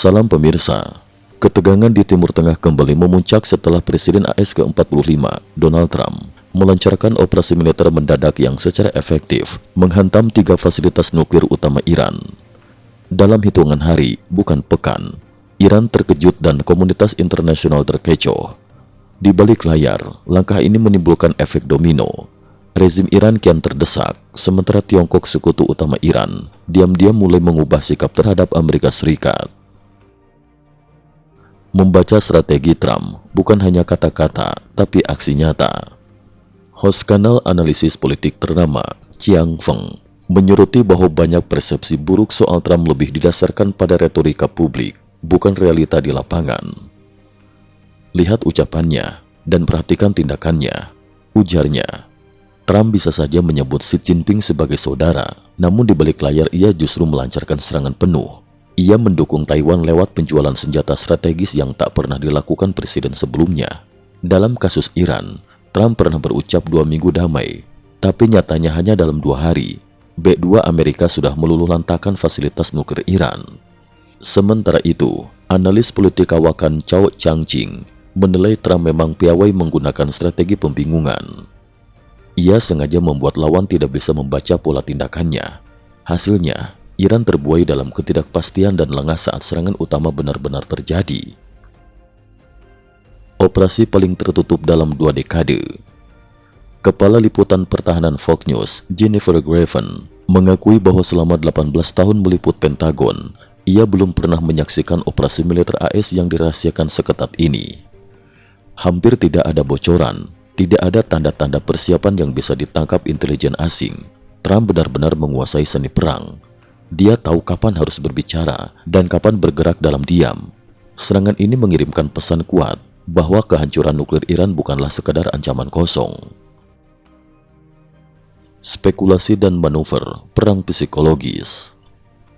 Salam pemirsa, ketegangan di Timur Tengah kembali memuncak setelah Presiden AS ke-45, Donald Trump, melancarkan operasi militer mendadak yang secara efektif menghantam 3 fasilitas nuklir utama Iran. Dalam hitungan hari, bukan pekan, Iran terkejut dan komunitas internasional terkecoh. Di balik layar, langkah ini menimbulkan efek domino. Rezim Iran kian terdesak, sementara Tiongkok sekutu utama Iran diam-diam mulai mengubah sikap terhadap Amerika Serikat. Membaca strategi Trump bukan hanya kata-kata, tapi aksi nyata. Host kanal analisis politik ternama, Chiang Feng, menyoroti bahwa banyak persepsi buruk soal Trump lebih didasarkan pada retorika publik, bukan realita di lapangan. Lihat ucapannya dan perhatikan tindakannya, ujarnya. Trump bisa saja menyebut Xi Jinping sebagai saudara, namun di balik layar ia justru melancarkan serangan penuh. Ia mendukung Taiwan lewat penjualan senjata strategis yang tak pernah dilakukan presiden sebelumnya. Dalam kasus Iran, Trump pernah berucap 2 minggu damai, tapi nyatanya hanya dalam 2 hari, B2 Amerika sudah meluluhlantakkan fasilitas nuklir Iran. Sementara itu, analis politik kawakan Chao Chang-ching menilai Trump memang piawai menggunakan strategi pembingungan. Ia sengaja membuat lawan tidak bisa membaca pola tindakannya. Hasilnya, Iran terbuai dalam ketidakpastian dan lengah saat serangan utama benar-benar terjadi. Operasi paling tertutup dalam 2 dekade. Kepala Liputan Pertahanan Fox News, Jennifer Graven, mengakui bahwa selama 18 tahun meliput Pentagon, ia belum pernah menyaksikan operasi militer AS yang dirahasiakan seketat ini. Hampir tidak ada bocoran, tidak ada tanda-tanda persiapan yang bisa ditangkap intelijen asing. Trump benar-benar menguasai seni perang. Dia tahu kapan harus berbicara dan kapan bergerak dalam diam. Serangan ini mengirimkan pesan kuat bahwa kehancuran nuklir Iran bukanlah sekadar ancaman kosong. Spekulasi dan manuver perang psikologis.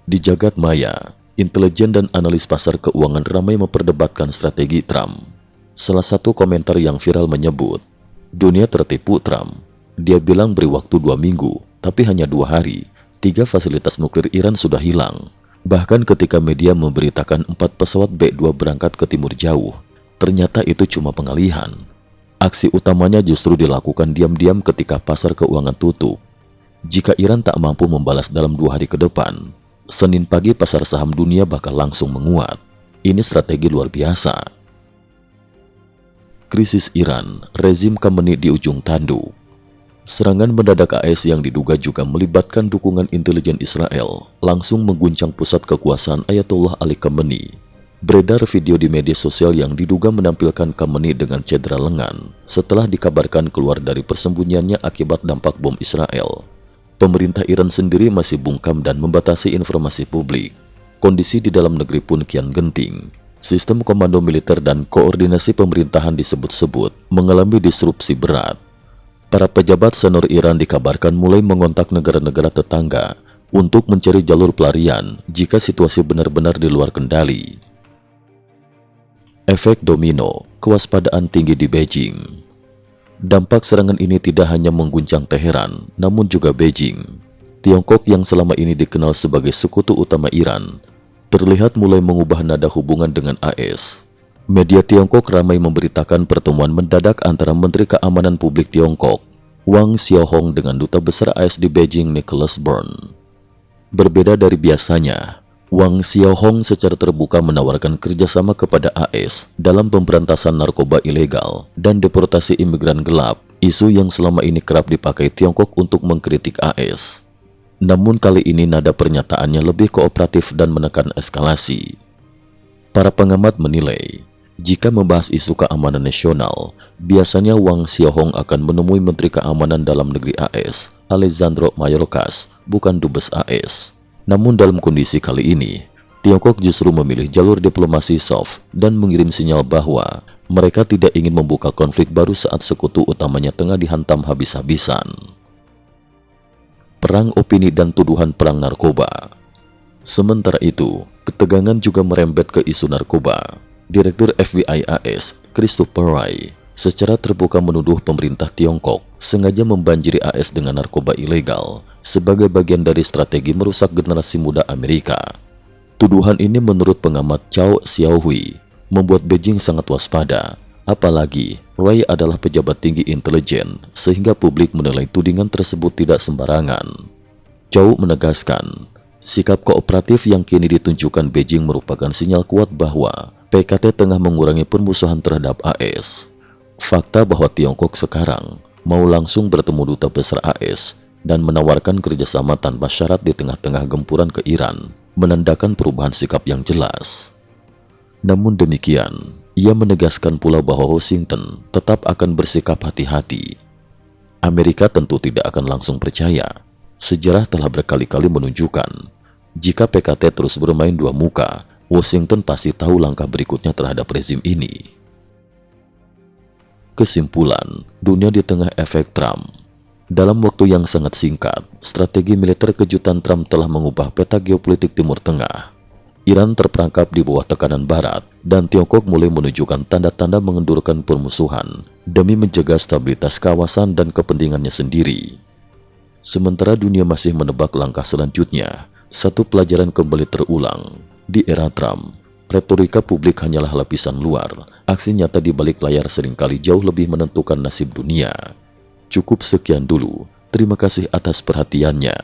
Di jagat maya, intelijen dan analis pasar keuangan ramai memperdebatkan strategi Trump. Salah satu komentar yang viral menyebut, dunia tertipu Trump. Dia bilang beri waktu 2 minggu, tapi hanya 2 hari. 3 fasilitas nuklir Iran sudah hilang. Bahkan ketika media memberitakan 4 pesawat B-2 berangkat ke timur jauh, ternyata itu cuma pengalihan. Aksi utamanya justru dilakukan diam-diam ketika pasar keuangan tutup. Jika Iran tak mampu membalas dalam 2 hari ke depan, Senin pagi pasar saham dunia bakal langsung menguat. Ini strategi luar biasa. Krisis Iran, rezim Khamenei di ujung tanduk. Serangan mendadak AS yang diduga juga melibatkan dukungan intelijen Israel langsung mengguncang pusat kekuasaan Ayatollah Ali Khamenei. Beredar video di media sosial yang diduga menampilkan Khamenei dengan cedera lengan setelah dikabarkan keluar dari persembunyiannya akibat dampak bom Israel. Pemerintah Iran sendiri masih bungkam dan membatasi informasi publik. Kondisi di dalam negeri pun kian genting. Sistem komando militer dan koordinasi pemerintahan disebut-sebut mengalami disrupsi berat. Para pejabat senior Iran dikabarkan mulai mengontak negara-negara tetangga untuk mencari jalur pelarian jika situasi benar-benar di luar kendali. Efek domino, kewaspadaan tinggi di Beijing. Dampak serangan ini tidak hanya mengguncang Teheran, namun juga Beijing. Tiongkok yang selama ini dikenal sebagai sekutu utama Iran, terlihat mulai mengubah nada hubungan dengan AS. Media Tiongkok ramai memberitakan pertemuan mendadak antara Menteri Keamanan Publik Tiongkok, Wang Xiaohong dengan Duta Besar AS di Beijing, Nicholas Burns. Berbeda dari biasanya, Wang Xiaohong secara terbuka menawarkan kerjasama kepada AS dalam pemberantasan narkoba ilegal dan deportasi imigran gelap, isu yang selama ini kerap dipakai Tiongkok untuk mengkritik AS. Namun kali ini nada pernyataannya lebih kooperatif dan menekan eskalasi. Para pengamat menilai, jika membahas isu keamanan nasional, biasanya Wang Xiaohong akan menemui Menteri Keamanan Dalam Negeri AS, Alejandro Mayorkas, bukan Dubes AS. Namun dalam kondisi kali ini, Tiongkok justru memilih jalur diplomasi soft dan mengirim sinyal bahwa mereka tidak ingin membuka konflik baru saat sekutu utamanya tengah dihantam habis-habisan. Perang opini dan tuduhan perang narkoba. Sementara itu, ketegangan juga merembet ke isu narkoba. Direktur FBI AS, Christopher Wray, secara terbuka menuduh pemerintah Tiongkok sengaja membanjiri AS dengan narkoba ilegal sebagai bagian dari strategi merusak generasi muda Amerika. Tuduhan ini menurut pengamat Chow Xiaohui membuat Beijing sangat waspada. Apalagi Rai adalah pejabat tinggi intelijen sehingga publik menilai tudingan tersebut tidak sembarangan. Chow menegaskan, sikap kooperatif yang kini ditunjukkan Beijing merupakan sinyal kuat bahwa PKT tengah mengurangi permusuhan terhadap AS. Fakta bahwa Tiongkok sekarang mau langsung bertemu duta besar AS dan menawarkan kerjasama tanpa syarat di tengah-tengah gempuran ke Iran menandakan perubahan sikap yang jelas. Namun demikian, ia menegaskan pula bahwa Washington tetap akan bersikap hati-hati. Amerika tentu tidak akan langsung percaya. Sejarah telah berkali-kali menunjukkan, jika PKT terus bermain dua muka, Washington pasti tahu langkah berikutnya terhadap rezim ini. Kesimpulan, dunia di tengah efek Trump. Dalam waktu yang sangat singkat, strategi militer kejutan Trump telah mengubah peta geopolitik Timur Tengah. Iran terperangkap di bawah tekanan Barat, dan Tiongkok mulai menunjukkan tanda-tanda mengendurkan permusuhan demi menjaga stabilitas kawasan dan kepentingannya sendiri. Sementara dunia masih menebak langkah selanjutnya, satu pelajaran kembali terulang. Di era Trump, retorika publik hanyalah lapisan luar. Aksi nyata di balik layar seringkali jauh lebih menentukan nasib dunia. Cukup sekian dulu. Terima kasih atas perhatiannya.